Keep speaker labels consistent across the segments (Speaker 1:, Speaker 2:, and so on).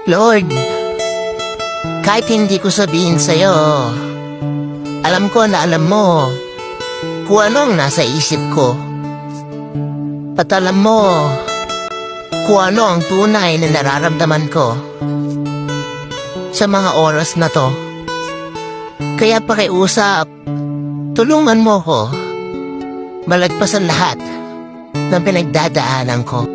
Speaker 1: Lord, kahit hindi ko sabihin sa'yo, alam ko na alam mo kung ano ang nasa isip ko. At alam mo kung ano ang tunay na nararamdaman ko sa mga oras na to. Kaya pakiusap, tulungan mo ko malagpasan lahat ng pinagdadaanan ko.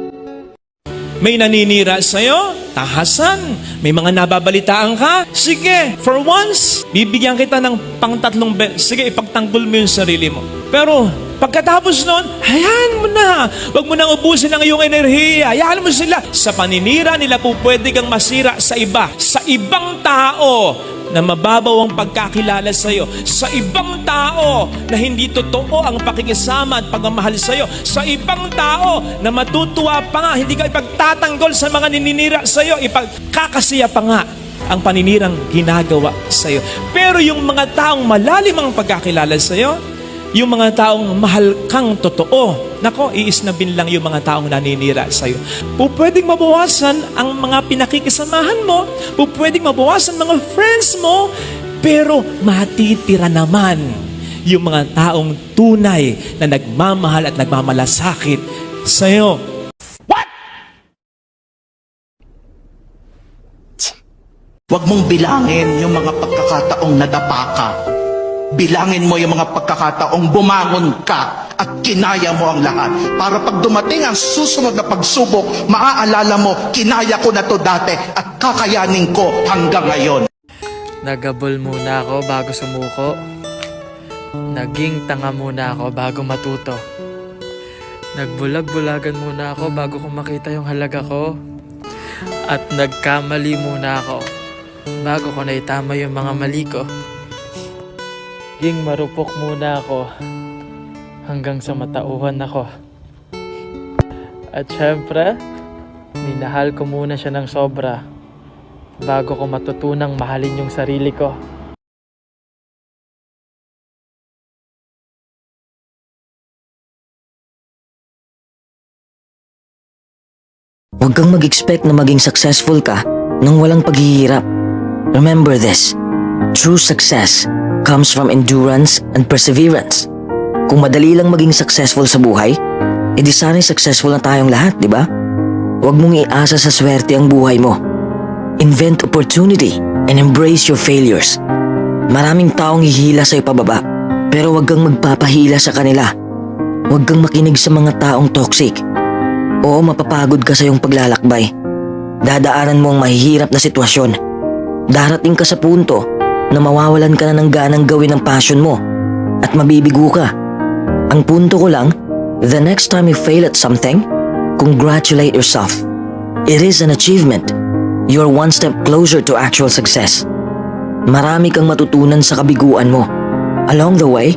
Speaker 2: May naninira sa'yo? Tahasan? May mga nababalitaan ka? Sige, for once, bibigyan kita ng pang-3 beses. Sige, ipagtanggol mo yung sarili mo. Pero, pagkatapos nun, hayaan mo na. Huwag mo nang ubusin ang iyong enerhiya. Hayaan mo sila. Sa paninira nila po pwede kang masira sa iba. Sa ibang tao na mababaw ang pagkakilala sa'yo. Sa ibang tao na hindi totoo ang pakikisama at pagmamahal sa'yo. Sa ibang tao na matutuwa pa nga, hindi ka ipagtatanggol sa mga nininira sa'yo. Ipagkakasiya pa nga ang paninirang ginagawa sa'yo. Pero yung mga taong malalim ang pagkakilala sa'yo, yung mga taong mahal kang totoo, nako, iisnabin lang yung mga taong naninira sa'yo. Pwedeng mabawasan ang mga pinakikisamahan mo, pwedeng mabawasan mga friends mo, pero matitira naman yung mga taong tunay na nagmamahal at nagmamalasakit sa'yo.
Speaker 3: Huwag mong bilangin yung mga pagkakataong nadapa ka. Bilangin mo yung mga pagkakataong bumangon ka at kinaya mo ang lahat. Para pag dumating ang susunod na pagsubok, maaalala mo, kinaya ko na to dati at kakayanin ko hanggang ngayon.
Speaker 4: Nagabol muna ako bago sumuko. Naging tanga muna ako bago matuto. Nagbulag-bulagan muna ako bago ko makita yung halaga ko. At nagkamali muna ako bago ko naitama yung mga mali ko. Naging marupok muna ako hanggang sa matauhan ako. At syempre, minahal ko muna siya ng sobra bago ko matutunang mahalin yung sarili ko.
Speaker 5: Huwag kang mag-expect na maging successful ka nang walang paghihirap. Remember this, true success comes from endurance and perseverance. Kung madali lang maging successful sa buhay, edi sana'y successful na tayong lahat, di ba? Huwag mong iasa sa swerte ang buhay mo. Invent opportunity and embrace your failures. Maraming taong hihila sa'yo pababa, pero huwag kang magpapahila sa kanila. Huwag kang makinig sa mga taong toxic. Oo, mapapagod ka sa iyong paglalakbay. Dadaanan mo ang mahihirap na sitwasyon. Darating ka sa punto na mawawalan ka na ng ganang gawin ang passion mo at mabibigo ka. Ang punto ko lang, the next time you fail at something, congratulate yourself. It is an achievement. You're one step closer to actual success. Marami kang matutunan sa kabiguan mo. Along the way,